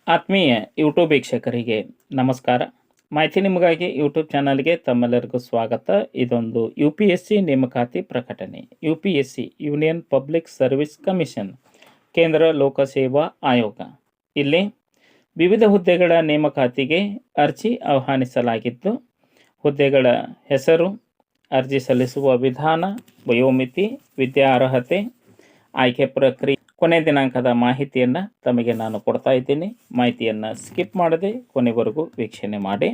ಆತ್ಮೀಯ ಯೂಟ್ಯೂಬ್ ವೀಕ್ಷಕರಿಗೆ ನಮಸ್ಕಾರ. ಮಾಹಿತಿ ನಿಮಗಾಗಿ ಯೂಟ್ಯೂಬ್ ಚಾನಲ್ಗೆ ತಮ್ಮೆಲ್ಲರಿಗೂ ಸ್ವಾಗತ. ಇದೊಂದು UPSC ನೇಮಕಾತಿ ಪ್ರಕಟಣೆ. UPSC union public service commission, ಕೇಂದ್ರ ಲೋಕಸೇವಾ ಆಯೋಗ. ಇಲ್ಲಿ ವಿವಿಧ ಹುದ್ದೆಗಳ ನೇಮಕಾತಿಗೆ ಅರ್ಜಿ ಆಹ್ವಾನಿಸಲಾಗಿದ್ದು, ಹುದ್ದೆಗಳ ಹೆಸರು, ಅರ್ಜಿ ಸಲ್ಲಿಸುವ ವಿಧಾನ, ವಯೋಮಿತಿ, ವಿದ್ಯಾರ್ಹತೆ, ಆಯ್ಕೆ ಪ್ರಕ್ರಿಯೆ, ಕೊನೆ ದಿನಾಂಕದ ಮಾಹಿತಿಯನ್ನು ತಮಗೆ ನಾನು ಕೊಡ್ತಾ ಇದ್ದೀನಿ. ಮಾಹಿತಿಯನ್ನು ಸ್ಕಿಪ್ ಮಾಡದೆ ಕೊನೆವರೆಗೂ ವೀಕ್ಷಣೆ ಮಾಡಿ.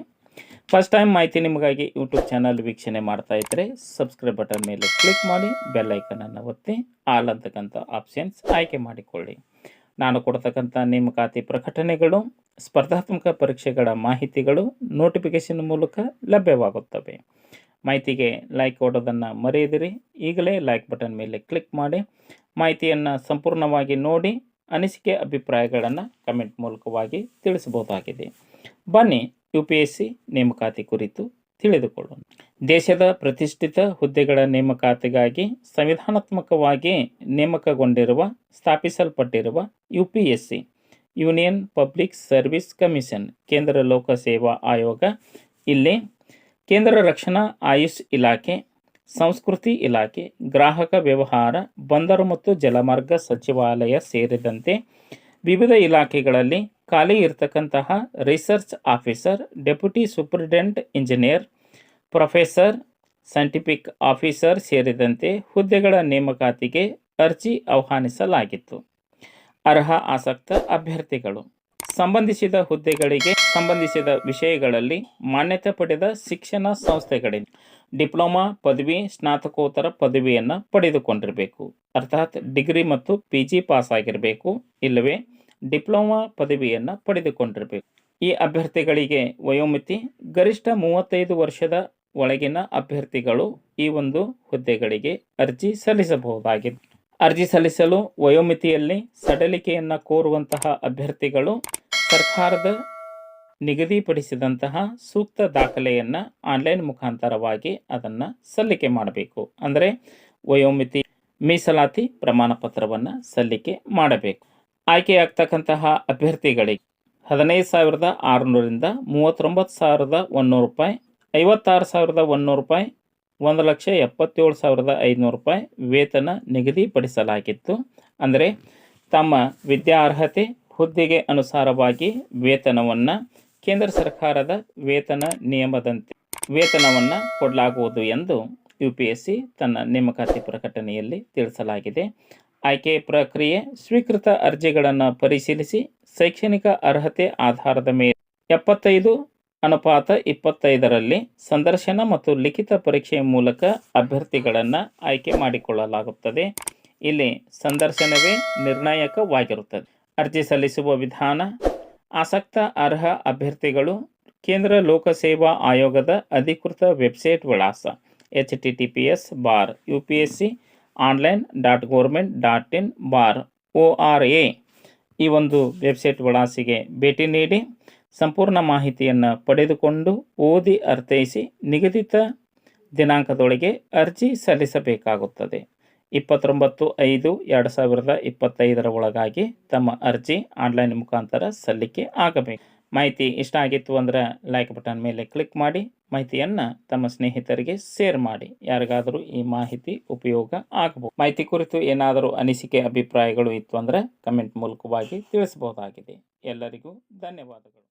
ಫಸ್ಟ್ ಟೈಮ್ ಮಾಹಿತಿ ನಿಮಗಾಗಿ ಯೂಟ್ಯೂಬ್ ಚಾನಲ್ ವೀಕ್ಷಣೆ ಮಾಡ್ತಾ ಇದ್ದರೆ ಸಬ್ಸ್ಕ್ರೈಬ್ ಬಟನ್ ಮೇಲೆ ಕ್ಲಿಕ್ ಮಾಡಿ, ಬೆಲ್ ಐಕನನ್ನು ಒತ್ತಿ ಆಲ್ ಅಂತಕ್ಕಂಥ ಆಪ್ಷನ್ಸ್ ಆಯ್ಕೆ ಮಾಡಿಕೊಳ್ಳಿ. ನಾನು ಕೊಡ್ತಕ್ಕಂಥ ನೇಮಕಾತಿ ಪ್ರಕಟಣೆಗಳು, ಸ್ಪರ್ಧಾತ್ಮಕ ಪರೀಕ್ಷೆಗಳ ಮಾಹಿತಿಗಳು ನೋಟಿಫಿಕೇಷನ್ ಮೂಲಕ ಲಭ್ಯವಾಗುತ್ತವೆ. ಮಾಹಿತಿಗೆ ಲೈಕ್ ಕೊಡೋದನ್ನು ಮರೆಯದಿರಿ. ಈಗಲೇ ಲೈಕ್ ಬಟನ್ ಮೇಲೆ ಕ್ಲಿಕ್ ಮಾಡಿ ಮಾಹಿತಿಯನ್ನು ಸಂಪೂರ್ಣವಾಗಿ ನೋಡಿ ಅನಿಸಿಕೆ ಅಭಿಪ್ರಾಯಗಳನ್ನು ಕಮೆಂಟ್ ಮೂಲಕವಾಗಿ ತಿಳಿಸಬಹುದಾಗಿದೆ. ಬನ್ನಿ UPSC ನೇಮಕಾತಿ ಕುರಿತು ತಿಳಿದುಕೊಳ್ಳೋಣ. ದೇಶದ ಪ್ರತಿಷ್ಠಿತ ಹುದ್ದೆಗಳ ನೇಮಕಾತಿಗಾಗಿ ಸಂವಿಧಾನಾತ್ಮಕವಾಗಿ ನೇಮಕಗೊಂಡಿರುವ ಸ್ಥಾಪಿಸಲ್ಪಟ್ಟಿರುವ UPSC union public service commission, ಕೇಂದ್ರ ಲೋಕಸೇವಾ ಆಯೋಗ ಇಲ್ಲಿ ಕೇಂದ್ರ ರಕ್ಷಣಾ ಆಯುಷ್ ಇಲಾಖೆ, ಸಂಸ್ಕೃತಿ ಇಲಾಖೆ, ಗ್ರಾಹಕ ವ್ಯವಹಾರ, ಬಂದರು ಮತ್ತು ಜಲಮಾರ್ಗ ಸಚಿವಾಲಯ ಸೇರಿದಂತೆ ವಿವಿಧ ಇಲಾಖೆಗಳಲ್ಲಿ ಖಾಲಿ ಇರತಕ್ಕಂತಹ research officer, deputy superintendent engineer, professor, scientific officer ಸೇರಿದಂತೆ ಹುದ್ದೆಗಳ ನೇಮಕಾತಿಗೆ ಅರ್ಜಿ ಆಹ್ವಾನಿಸಲಾಗಿತ್ತು. ಅರ್ಹ ಆಸಕ್ತ ಅಭ್ಯರ್ಥಿಗಳು ಸಂಬಂಧಿಸಿದ ಹುದ್ದೆಗಳಿಗೆ ಸಂಬಂಧಿಸಿದ ವಿಷಯಗಳಲ್ಲಿ ಮಾನ್ಯತೆ ಪಡೆದ ಶಿಕ್ಷಣ ಸಂಸ್ಥೆಗಳಿಂದ ಡಿಪ್ಲೊಮಾ ಪದವಿ, ಸ್ನಾತಕೋತ್ತರ ಪದವಿಯನ್ನು ಪಡೆದುಕೊಂಡಿರಬೇಕು. ಅರ್ಥಾತ್ ಡಿಗ್ರಿ ಮತ್ತು PG ಪಾಸ್ ಆಗಿರಬೇಕು, ಇಲ್ಲವೇ ಡಿಪ್ಲೊಮಾ ಪದವಿಯನ್ನು ಪಡೆದುಕೊಂಡಿರಬೇಕು. ಈ ಅಭ್ಯರ್ಥಿಗಳಿಗೆ ವಯೋಮಿತಿ ಗರಿಷ್ಠ 35 ವರ್ಷದ ಒಳಗಿನ ಅಭ್ಯರ್ಥಿಗಳು ಈ ಒಂದು ಹುದ್ದೆಗಳಿಗೆ ಅರ್ಜಿ ಸಲ್ಲಿಸಬಹುದಾಗಿದೆ. ಅರ್ಜಿ ಸಲ್ಲಿಸಲು ವಯೋಮಿತಿಯಲ್ಲಿ ಸಡಿಲಿಕೆಯನ್ನು ಕೋರುವಂತಹ ಅಭ್ಯರ್ಥಿಗಳು ಸರ್ಕಾರದ ನಿಗದಿಪಡಿಸಿದಂತಹ ಸೂಕ್ತ ದಾಖಲೆಯನ್ನು ಆನ್ಲೈನ್ ಮುಖಾಂತರವಾಗಿ ಅದನ್ನು ಸಲ್ಲಿಕೆ ಮಾಡಬೇಕು. ಅಂದರೆ ವಯೋಮಿತಿ ಮೀಸಲಾತಿ ಪ್ರಮಾಣ ಪತ್ರವನ್ನು ಸಲ್ಲಿಕೆ ಮಾಡಬೇಕು. ಆಯ್ಕೆಯಾಗ್ತಕ್ಕಂತಹ ಅಭ್ಯರ್ಥಿಗಳಿಗೆ 15,600ರಿಂದ 39,100 ರೂಪಾಯಿ, 56,100 ರೂಪಾಯಿ, 1,77,500 ರೂಪಾಯಿ ವೇತನ ನಿಗದಿಪಡಿಸಲಾಗಿತ್ತು. ಅಂದರೆ ತಮ್ಮ ವಿದ್ಯಾರ್ಹತೆ ಹುದ್ದೆಗೆ ಅನುಸಾರವಾಗಿ ವೇತನವನ್ನು ಕೇಂದ್ರ ಸರ್ಕಾರದ ವೇತನ ನಿಯಮದಂತೆ ವೇತನವನ್ನು ಕೊಡಲಾಗುವುದು ಎಂದು UPSC ತನ್ನ ನೇಮಕಾತಿ ಪ್ರಕಟಣೆಯಲ್ಲಿ ತಿಳಿಸಲಾಗಿದೆ. ಆಯ್ಕೆ ಪ್ರಕ್ರಿಯೆ: ಸ್ವೀಕೃತ ಅರ್ಜಿಗಳನ್ನು ಪರಿಶೀಲಿಸಿ ಶೈಕ್ಷಣಿಕ ಅರ್ಹತೆ ಆಧಾರದ ಮೇಲೆ 75:25ರಲ್ಲಿ ಸಂದರ್ಶನ ಮತ್ತು ಲಿಖಿತ ಪರೀಕ್ಷೆಯ ಮೂಲಕ ಅಭ್ಯರ್ಥಿಗಳನ್ನು ಆಯ್ಕೆ ಮಾಡಿಕೊಳ್ಳಲಾಗುತ್ತದೆ. ಇಲ್ಲಿ ಸಂದರ್ಶನವೇ ನಿರ್ಣಾಯಕವಾಗಿರುತ್ತದೆ. ಅರ್ಜಿ ಸಲ್ಲಿಸುವ ವಿಧಾನ: ಆಸಕ್ತ ಅರ್ಹ ಅಭ್ಯರ್ಥಿಗಳು ಕೇಂದ್ರ ಲೋಕಸೇವಾ ಆಯೋಗದ ಅಧಿಕೃತ ವೆಬ್ಸೈಟ್ ವಿಳಾಸ https://upsconline.government.in/ORA ಈ ಒಂದು ವೆಬ್ಸೈಟ್ ವಿಳಾಸಿಗೆ ಭೇಟಿ ನೀಡಿ ಸಂಪೂರ್ಣ ಮಾಹಿತಿಯನ್ನು ಪಡೆದುಕೊಂಡು ಓದಿ ಅರ್ಥೈಸಿ ನಿಗದಿತ ದಿನಾಂಕದೊಳಗೆ ಅರ್ಜಿ ಸಲ್ಲಿಸಬೇಕಾಗುತ್ತದೆ. 29/5/2025 ಒಳಗಾಗಿ ತಮ್ಮ ಅರ್ಜಿ ಆನ್ಲೈನ್ ಮುಖಾಂತರ ಸಲ್ಲಿಕೆ ಆಗಬೇಕು. ಮಾಹಿತಿ ಇಷ್ಟ ಆಗಿತ್ತು ಅಂದರೆ ಲೈಕ್ ಬಟನ್ ಮೇಲೆ ಕ್ಲಿಕ್ ಮಾಡಿ, ಮಾಹಿತಿಯನ್ನು ತಮ್ಮ ಸ್ನೇಹಿತರಿಗೆ ಶೇರ್ ಮಾಡಿ. ಯಾರಿಗಾದರೂ ಈ ಮಾಹಿತಿ ಉಪಯೋಗ ಆಗಬಹುದು. ಮಾಹಿತಿ ಕುರಿತು ಏನಾದರೂ ಅನಿಸಿಕೆ ಅಭಿಪ್ರಾಯಗಳು ಇತ್ತು ಅಂದರೆ ಕಮೆಂಟ್ ಮೂಲಕವಾಗಿ ತಿಳಿಸಬಹುದಾಗಿದೆ. ಎಲ್ಲರಿಗೂ ಧನ್ಯವಾದಗಳು.